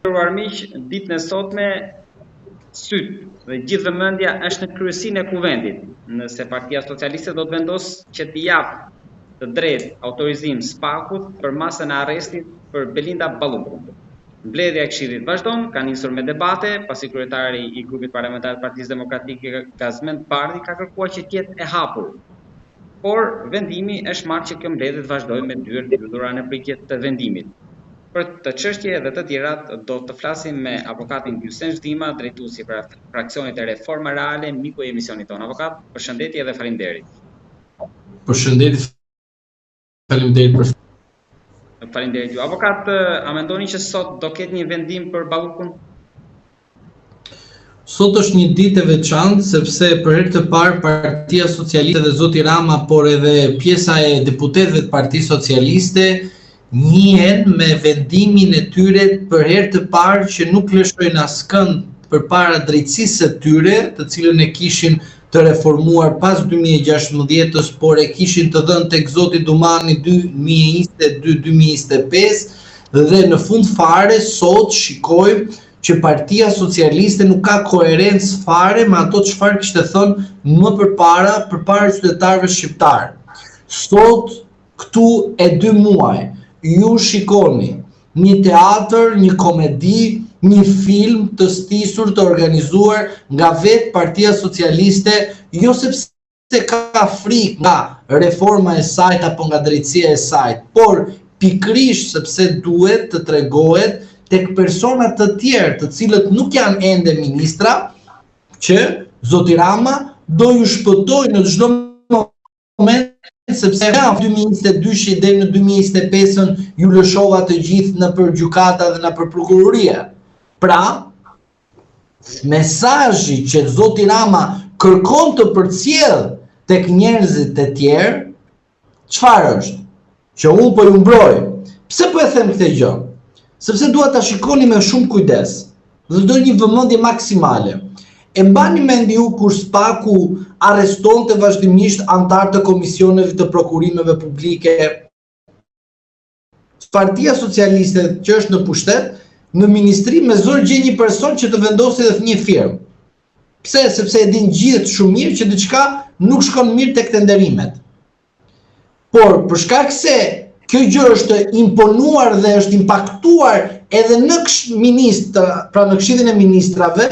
Miq, ditën e sotme syt dhe gjithë vëmendja është në kryesinë e kuvendit, nëse Partia Socialiste do të vendosë që t'i japë të drejtë autorizim SPAK-ut për masën e arrestit për Belinda Ballukun. Mbledhja e Këshillit vazhdon, ka nisur me debate, pasi kryetari i grupit parlamentar të Partisë Demokratike Gazmend Bardhi ka kërkuar që të jetë e hapur. Por vendimi është marrë që kjo mbledhje të vazhdojë me dyert të mbyllura në pritje të vendimit. Për të çështje dhe të tjerat do të flasim me avokatin Gylsen Zhdima, drejtuesi për fraksionit e Reforma Reale, miku i emisionit tonë. Avokat, përshëndetje dhe faleminderit. Përshëndetje, faleminderit për. Faleminderit ju. Avokat, a mendoni që sot do ketë një vendim për Ballukun? Sot është një ditë e veçantë sepse për herë të parë Partia Socialiste dhe zoti Rama, por edhe pjesa e deputetëve të Partisë Socialiste njihen me vendimin e tyre për herë të parë që nuk lëshojnë askënd përpara drejtësisë së tyre, të cilën e kishin të reformuar pas 2016, por e kishin të dhënë tek zoti Dumani 2022-2025 dhe në fund fare sot shikojmë që Partia Socialiste nuk ka koherencë fare me ato çfarë kishte thënë më përpara qytetarëve shqiptar. Sot këtu e 2 muaj ju shikoni një teatr, një komedi, një film të stisur, të organizuar nga vetë Partia Socialiste, jo sepse ka frikë nga reforma e saj apo nga drejtësia e saj, por pikërisht sepse duhet të tregohet tek persona të tjerë, të cilët nuk janë ende ministra, që zoti Rama do ju shpëtojë në çdo moment, sepse nga 2022 deri në 2025 ju lëshova të gjithë në për gjykata dhe në për prokuroria. Pra, mesazhi që zoti Rama kërkon të përcjell tek njerëzit e tjerë, çfarë është? Që unë po ju mbroj. Pse po e them këtë gjë? Sepse dua ta shikoni me shumë kujdes dhe do një vëmendje maksimale. E mbani mend ju kur SPAK-u arrestonte vazhdimisht antarë të komisioneve të prokurimeve publike? Partia Socialiste që është në pushtet, në ministri me zor gjej një person që të vendosi dhe një firmë. Pse? Sepse e din gjithë shumë mirë që diçka nuk shkon mirë tek tenderimet. Por për shkak se kjo gjë është imponuar dhe është impaktuar edhe në pra në Këshillin e Ministrave,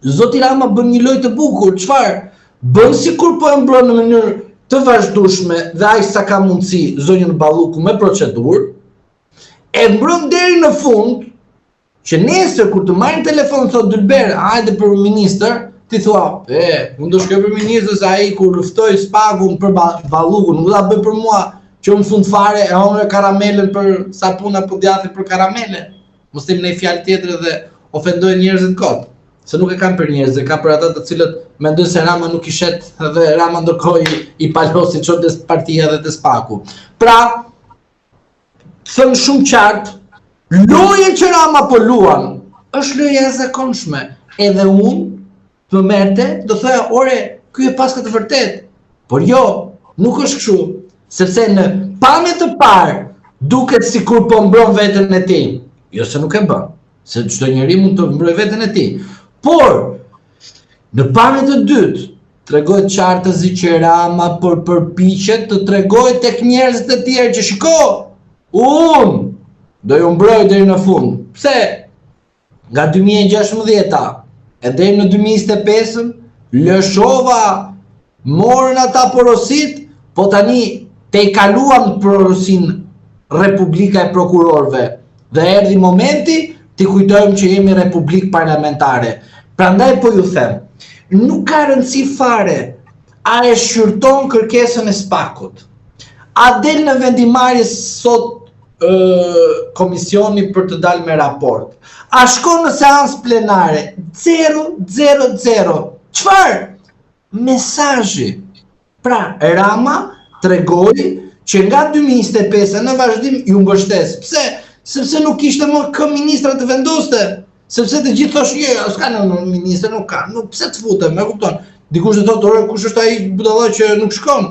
zoti Rama bën një lojë të bukur. Çfarë? Bën sikur po e mbron në mënyrë të vazhdueshme dhe aq sa ka mundësi zonjën Balluku me procedurë, e mbron deri në fund që nesër kur të marrin telefon thot Dylber, hajde për ministër, ti thua, unë do shkoj për ministër se ai kur luftoi SPAK-un për Ballukun, nuk do ta bëj për mua, që në fund fare e honre karamelen për sapun apo djathi për karamele. Mos them në fjalë tjetër dhe ofendoj njerëzit kot. Se nuk e kam për njerëz, e ka për ata të cilët mendojnë se Rama nuk i shet dhe Rama ndërkohë i palosi çon des partia dhe des SPAK-u. Pra, thënë shumë qartë, loja që Rama po luan është loja e zakonshme. Edhe unë të merte, do thoya, ore, ky e paska të vërtet. Por jo, nuk është kështu, sepse në pamje të parë duket sikur po mbron veten e tij. Jo se nuk e bën, se çdo njeri mund të mbrojë veten e tij. Por, në pamje të dytë, tregohet qartësi që Rama përpiqet të tregojë tek njerëzit e tjerë që shiko, unë do ju mbroj deri në fund. Pse? Nga 2016 e deri në 2025 lëshova, morën ata porosit, po tani te i kaluam porosin Republika e Prokurorëve dhe erdhi momenti t'i kujtojmë që jemi republikë parlamentare. Prandaj po ju them, nuk ka rëndësi fare a e shqyrton kërkesën e SPAK-ut. A del në vendimarrje sot komisioni për të dalë me raport. A shkon në seancë plenare 000. Çfarë? Mesazhi. Pra, Rama tregoi që nga 2025 në vazhdim ju mbështes. Pse? Sepse nuk kishte më kë ministra të vendoste. Sepse të gjithë thosh, s'ka në ministër, nuk ka. Nuk pse të futem, e kupton. Dikush do thotë, ore, kush është ai budalla që nuk shkon?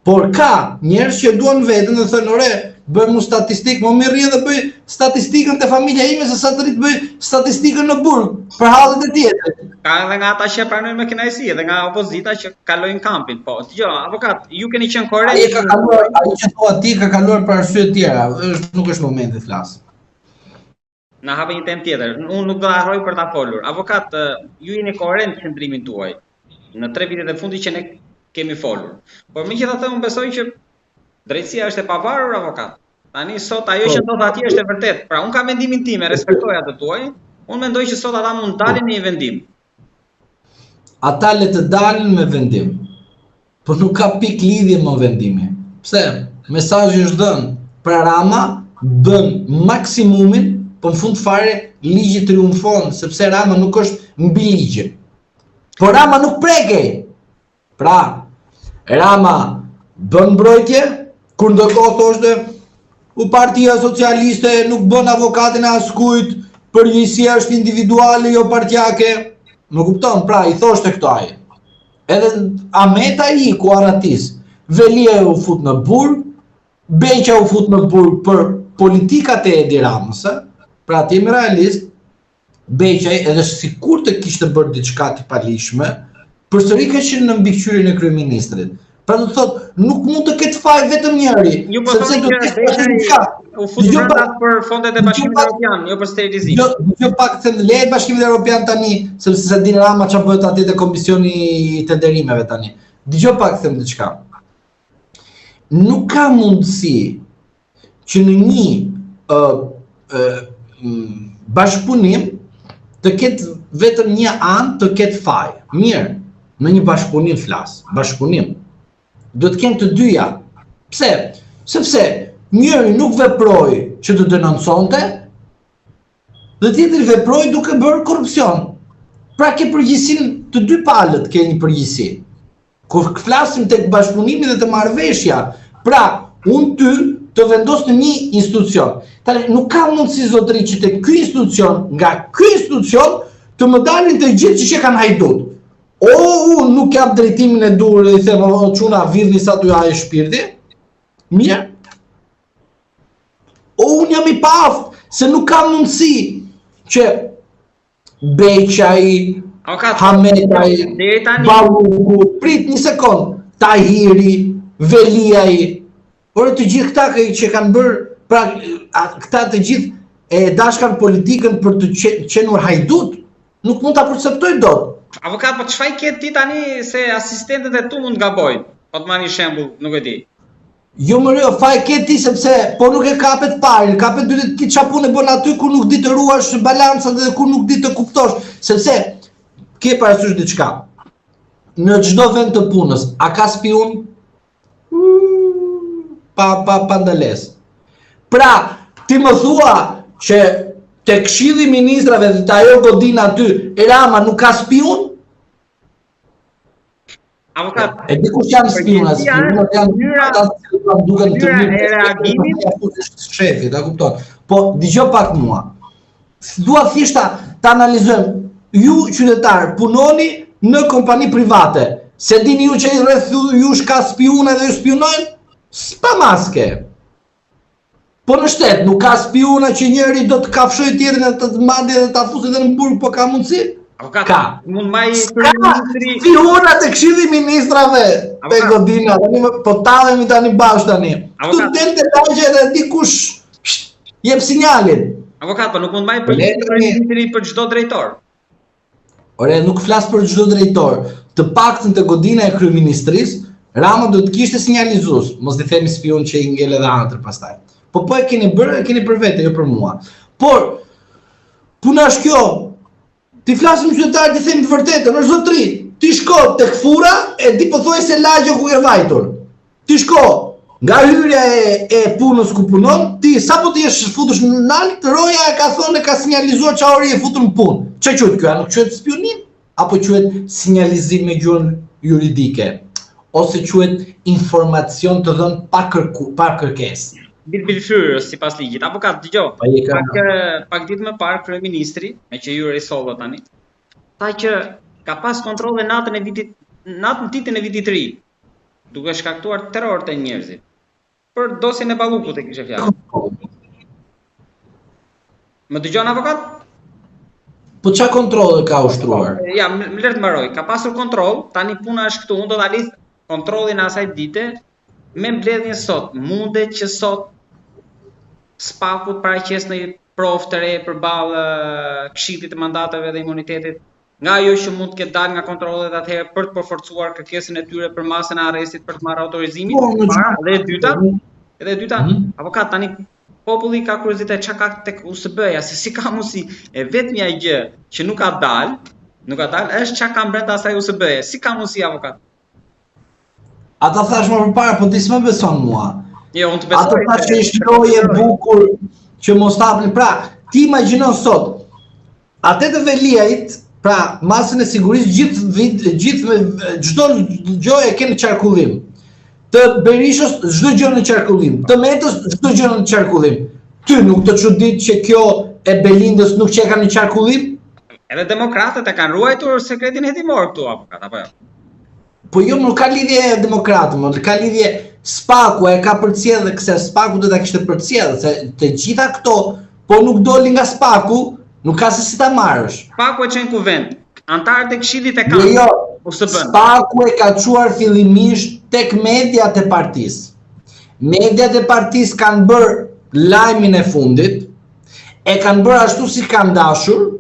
Por ka njerëz që duan veten dhe thënë, ore, bëj mu statistikë, më mirë rri dhe bëj statistikën të familja ime se sa të rritë bëj statistikën në burg, për hallet e tjetër. Ka edhe nga ata që pranojnë me kënaqësi, edhe nga opozita që kalojnë kampin. Po, dëgjoj, avokat, ju keni qenë korrekt. Ai që thua ti ka kaluar për arsye të tjera, nuk është momenti të flas. Na hape një temë tjetër. Unë nuk do ta harroj për ta folur. Avokat, ju jeni korrekt në qëndrimin tuaj në 3 vitet e fundit që ne kemi folur. Por megjithatë unë besoj që drejtësia është e pavarur, avokat. Tani sot ajo që ndodh atje është e vërtet. Pra unë kam mendimin tim, e respektoj atë tuaj. Unë mendoj që sot ata mund të dalin në një vendim. Ata le të dalin me vendim. Po nuk ka pik lidhje me vendimin. Pse? Mesazhi është dhënë. Pra Rama bën maksimumin, po në fund fare ligji triumfon, sepse Rama nuk është mbi ligj. Po Rama nuk prekej. Pra, Rama bën mbrojtje, kur ndërkohë thoshte u Partia Socialiste nuk bën avokatin askujt, përgjegjësia është individuale, jo partjake. Më kupton, pra i thoshte këto ai. Edhe Ameta i ku Aratis, Velia u fut në burg, Beqa u fut në burg për politikat e Edi Ramës, pra ti jemi realist, Beqa edhe sikur të kishte bërë diçka të palishme, përsëri ka qenë në mbikëqyrjen e kryeministrit. Pra do të thotë, nuk mund të ketë faj vetëm njëri. Ju po thoni që u fut mandat për fondet e Bashkimit Evropian, jo për sterilizim. Jo pak të lehet Bashkimit Evropian tani, sepse se din Rama çfarë bëhet atje te komisioni i tenderimeve tani. Dgjoj pak të them diçka. Nuk ka mundësi që në një bashkëpunim të ketë vetëm një anë të ketë faj. Mirë, në një bashkëpunim flas, bashkëpunim. Do të kenë të dyja. Pse? Sepse njëri nuk veproi që të denonconte, dhe tjetri veproi duke bërë korrupsion. Pra ke përgjegjësinë të dy palët, ke një përgjegjësi. Kur flasim tek bashkëpunimi dhe të marrëveshja, pra unë ty të vendos në një institucion. Tani nuk ka mundësi zotëri që tek ky institucion, nga ky institucion të më dalin të gjithë që kanë hajdut. O, unë nuk jap drejtimin e dur dhe i them, o çuna vidhni sa t'ju haje shpirti. Mirë. O, unë jam i paft, se nuk ka mundësi që Beqaj, Hametaj, Baruku, prit një sekond, Tahiri, Veliaj, por të gjithë këta që kanë bërë, pra këta të gjithë e dashkan politikën për të qenur hajdut, nuk mund ta perceptoj dot. Avokat, po çfarë ke ti tani se asistentët e tu mund gabojnë? Po të marrni shembull, nuk e di. Jo më rjo, faj ke ti sepse po nuk e kapet parin, kapet dy ti çfarë punë bën aty kur nuk di të ruash balancat dhe kur nuk di të kuptosh, sepse ke parasysh diçka. Në çdo vend të punës, a ka spiun? Pa ndales. Pra, ti më thua që te Këshilli i Ministrave dhe te ajo godina aty, Rama nuk ka spiun? Avokat, e di kush janë spionat janë ata që duken të mirë shefi, ta kupton. Po dëgjoj pak mua. Dua thjesht ta analizojmë. Ju qytetar punoni në kompani private. Se dini ju që rreth jush ka spiuna dhe ju spionojnë? S'pa maske. Po në shtet nuk ka spiuna që njëri do të kafshoj tjetrin e të madhe dhe ta fusë edhe në burg, po ka mundësi? Ka. Mund maj kryeministri. Spiuna të Këshilli i Ministrave te godina, tani po tallemi tani bash tani. Tu del të lagje dhe dikush jep sinjalin. Avokat, po nuk mund maj kryeministri për çdo drejtor. Ore, nuk flas për çdo drejtor. Të paktën te godina e kryeministrisë, Rama do të kishte sinjalizues, mos i themi spion që i ngel edhe antër pastaj. Po e keni bërë, e keni për vete, jo për mua. Por puna është kjo. Ti flasim qytetarë, ti themi të vërtetën, është zotëri. Ti shko tek fura e di pothuajse lagje ku e vajtur. Ti shko nga hyrja e punës ku punon, ti sapo ti jesh futush në nalt, roja e ka thonë ka sinjalizuar çfarë e futur në punë. Ç'a quhet kjo? Nuk quhet spionim, apo quhet sinjalizim me gjuhën juridike, ose quhet informacion të dhënë pa kërkesë. Bilfyr sipas ligjit. Avokat, dëgjoj. Pak ditë më parë kryeministri, me që ju risollo tani, tha që ka pas kontrolle natën ditën e vitit të ri, duke shkaktuar terror te njerëzit. për dosjen e Ballukut e kishe fjalë. Më dëgjon avokat? Po çka kontrolle ka ushtruar? Ja, më lër të mbaroj. Ka pasur kontroll, tani puna është këtu, unë do ta lidh kontrollin e asaj dite me mbledhjen sot. Mundet që sot SPAK-u paraqes në provë të re përballë Këshillit të Mandateve dhe Imunitetit, nga ajo që mund të ketë dalë nga kontrollet atëherë për të përforcuar kërkesën e tyre për masën e arrestit për të marrë autorizimin. Dhe e dyta, avokat, tani populli ka kuriozitet çka ka tek USB-ja, se si ka mundsi e vetmja gjë që nuk ka dalë është çka ka brenda asaj USB-je. Si ka mundsi avokat? Ata thash më përpara, po ti s'më beson mua. Jo, unë të besoj. Ata thash që ishte lojë e bukur që mos hapnin. Pra, ti imagjinon sot, atë të Veliajt, pra masën e sigurisë gjithë çdo gjë e kanë në qarkullim. Të Berishës çdo gjë në qarkullim, të Metës çdo gjë në qarkullim. Ty nuk të çudit që kjo e Belindës nuk që e kanë në qarkullim? Edhe demokratët e kanë ruajtur sekretin hetimor këtu avokat, apo jo? Po jo, nuk ka lidhje demokratë, më ka lidhje SPAK-u e ka përcjellë dhe këse SPAK-u do ta kishte përcjellë, se të gjitha këto, po nuk doli nga SPAK-u, nuk ka se si ta marrësh. SPAK-u e çon kuvent. Antarët e Këshillit e kanë. Jo, SPAK-u e ka çuar fillimisht tek mediat e partisë. Mediat e partisë kanë bërë lajmin e fundit, e kanë bërë ashtu si kanë dashur,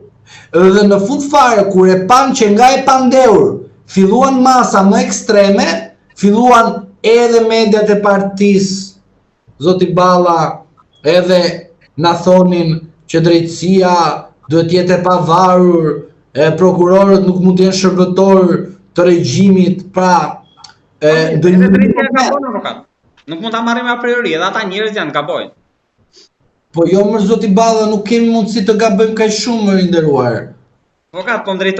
dhe në fund fare kur e pan që nga e pandeur filluan masa më ekstreme, filluan edhe mediat e partisë, zoti Balla, edhe na thonin që drejtësia duhet jetë e pavarur, prokurorët nuk mund të jenë shërbëtor të regjimit, pra edhe drejtësia gabon avokat. Nuk mund ta marrim a priori, edhe ata njerëz janë gabojnë. Po jo më zoti Balla, nuk kemi mundësi të gabojmë kaq shumë, më i nderuar. Avokat, po drejtori